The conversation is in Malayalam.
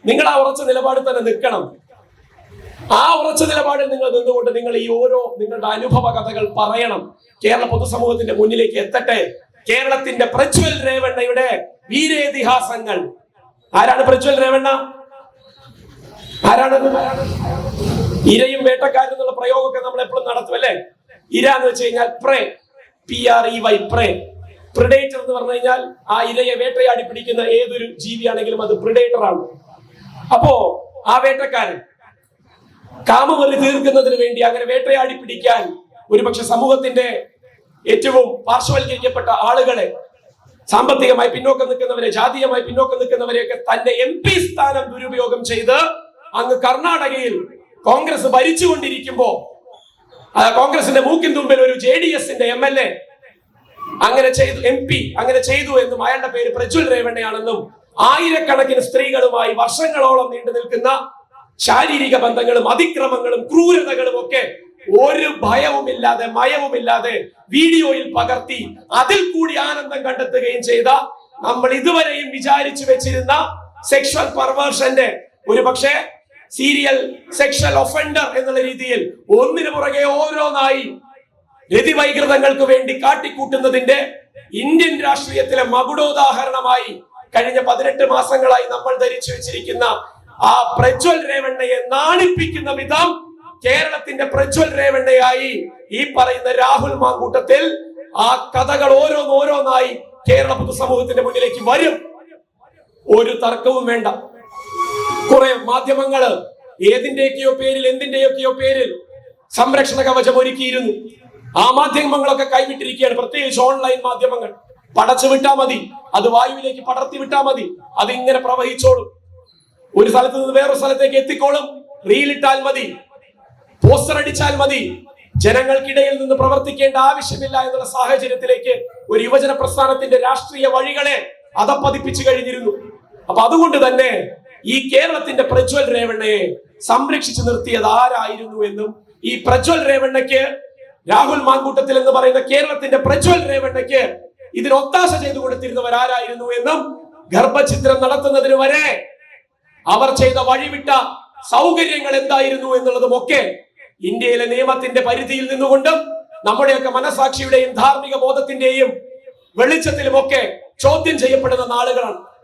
നിങ്ങൾ ആ ഉറച്ച നിലപാടിൽ തന്നെ നിൽക്കണം. ആ ഉറച്ച നിലപാടിൽ നിങ്ങൾ നിന്നുകൊണ്ട് നിങ്ങൾ ഈ ഓരോ നിങ്ങളുടെ അനുഭവ കഥകൾ പറയണം. കേരള പൊതുസമൂഹത്തിന്റെ മുന്നിലേക്ക് എത്തട്ടെ. കേരളത്തിന്റെ പ്രജ്വൽ രേവണ്ണയുടെ വീരേതിഹാസങ്ങൾ. ആരാണ് പ്രജ്വൽ രേവണ്ണ? ആരാണ്? ഇരയും വേട്ടക്കാരൻ എന്നുള്ള പ്രയോഗമൊക്കെ നമ്മൾ എപ്പോഴും നടത്തും അല്ലേ? ഇര എന്ന് വെച്ച് കഴിഞ്ഞാൽ പ്രേ, PREY, പ്രേ. പ്രിഡേറ്റർ എന്ന് പറഞ്ഞു കഴിഞ്ഞാൽ ആ ഇരയെ വേട്ടയാടി പിടിക്കുന്ന ഏതൊരു ജീവിയാണെങ്കിലും അത് പ്രിഡേറ്റർ ആണ്. അപ്പോ ആ വേട്ടക്കാരൻ കാമവെറി തീർക്കുന്നതിന് വേണ്ടി അങ്ങനെ വേട്ടയാടി പിടിക്കാൻ ഒരുപക്ഷെ സമൂഹത്തിന്റെ ഏറ്റവും പാർശ്വവൽക്കരിക്കപ്പെട്ട ആളുകളെ, സാമ്പത്തികമായി പിന്നോക്കം നിൽക്കുന്നവരെ, ജാതീയമായി പിന്നോക്കം നിൽക്കുന്നവരെയൊക്കെ തന്റെ MP സ്ഥാനം ദുരുപയോഗം ചെയ്ത് അങ്ങ് കർണാടകയിൽ കോൺഗ്രസ് ഭരിച്ചുകൊണ്ടിരിക്കുമ്പോ കോൺഗ്രസിന്റെ മൂക്കിൻ തുമ്പിൽ ഒരു JDSന്റെ MLA അങ്ങനെ ചെയ്തു, MP അങ്ങനെ ചെയ്തു എന്നും അയാളുടെ പേര് പ്രജ്വൽ രേവണ്ണയാണെന്നും ആയിരക്കണക്കിന് സ്ത്രീകളുമായി വർഷങ്ങളോളം നീണ്ടു നിൽക്കുന്ന ശാരീരിക ബന്ധങ്ങളും അതിക്രമങ്ങളും ക്രൂരതകളും ഒക്കെ ഒരു ഭയവുമില്ലാതെ മയവുമില്ലാതെ വീഡിയോയിൽ പകർത്തി അതിൽ കൂടി ആനന്ദം കണ്ടെത്തുകയും ചെയ്ത, നമ്മൾ ഇതുവരെയും വിചാരിച്ചു വെച്ചിരുന്ന സെക്ഷൽ പെർവേർഷന്റെ ഒരുപക്ഷെ സീരിയൽ സെക്ഷൽ ഒഫൻഡർ എന്നുള്ള രീതിയിൽ ഒന്നിനു പുറകെ ഓരോന്നായി രതിവൈകൃതങ്ങൾക്ക് വേണ്ടി കാട്ടിക്കൂട്ടുന്നതിന്റെ ഇന്ത്യൻ രാഷ്ട്രീയത്തിലെ മകുടോദാഹരണമായി കഴിഞ്ഞ 18 മാസങ്ങളായി നമ്മൾ ധരിച്ചു വെച്ചിരിക്കുന്ന ആ പ്രജ്വൽ രേവണ്ണയെ നാണിപ്പിക്കുന്ന വിധം കേരളത്തിന്റെ പ്രജ്വൽ രേവണ്ണയായി ഈ പറയുന്ന രാഹുൽ മാങ്കൂട്ടത്തിൽ ആ കഥകൾ ഓരോന്നോരോന്നായി കേരള പൊതുസമൂഹത്തിന്റെ മുന്നിലേക്ക് വരും. ഒരു തർക്കവും വേണ്ട. കുറെ മാധ്യമങ്ങള് ഏതിന്റെയൊക്കെയോ പേരിൽ എന്തിന്റെയൊക്കെയോ പേരിൽ സംരക്ഷണ കവചം ഒരുക്കിയിരുന്നു. ആ മാധ്യമങ്ങളൊക്കെ കൈവിട്ടിരിക്കുകയാണ്. പ്രത്യേകിച്ച് ഓൺലൈൻ മാധ്യമങ്ങൾ. പടച്ചു വിട്ടാ മതി, അത് വായുവിലേക്ക് പടർത്തി വിട്ടാ മതി, അതിങ്ങനെ പ്രവഹിച്ചോളും. ഒരു സ്ഥലത്ത് നിന്ന് വേറൊരു സ്ഥലത്തേക്ക് എത്തിക്കോളും. റീലിട്ടാൽ മതി, പോസ്റ്റർ അടിച്ചാൽ മതി. ജനങ്ങൾക്കിടയിൽ നിന്ന് പ്രവർത്തിക്കേണ്ട ആവശ്യമില്ല എന്നുള്ള സാഹചര്യത്തിലേക്ക് ഒരു യുവജന പ്രസ്ഥാനത്തിന്റെ രാഷ്ട്രീയ വഴികളെ അതപ്പതിപ്പിച്ചു കഴിഞ്ഞിരുന്നു. അപ്പൊ അതുകൊണ്ട് തന്നെ ഈ കേരളത്തിന്റെ പ്രജ്വൽ രേവണ്ണയെ സംരക്ഷിച്ചു നിർത്തിയത് ആരായിരുന്നു എന്നും, ഈ പ്രജ്വൽ രേവണ്ണയ്ക്ക്, രാഹുൽ മാങ്കൂട്ടത്തിൽ എന്ന് പറയുന്ന കേരളത്തിന്റെ പ്രജ്വൽ രേവണ്ണയ്ക്ക് ഇതിന് ഒത്താശ ചെയ്തു കൊടുത്തിരുന്നവർ ആരായിരുന്നു എന്നും, ഗർഭചിത്രം നടത്തുന്നതിന് വരെ അവർ ചെയ്ത വഴിവിട്ട സൗകര്യങ്ങൾ എന്തായിരുന്നു എന്നുള്ളതുമൊക്കെ ഇന്ത്യയിലെ നിയമത്തിന്റെ പരിധിയിൽ നിന്നുകൊണ്ടും നമ്മുടെയൊക്കെ മനസാക്ഷിയുടെയും ധാർമ്മിക ബോധത്തിന്റെയും വെളിച്ചത്തിലുമൊക്കെ ചോദ്യം ചെയ്യപ്പെടുന്ന നാളുകളാണ്.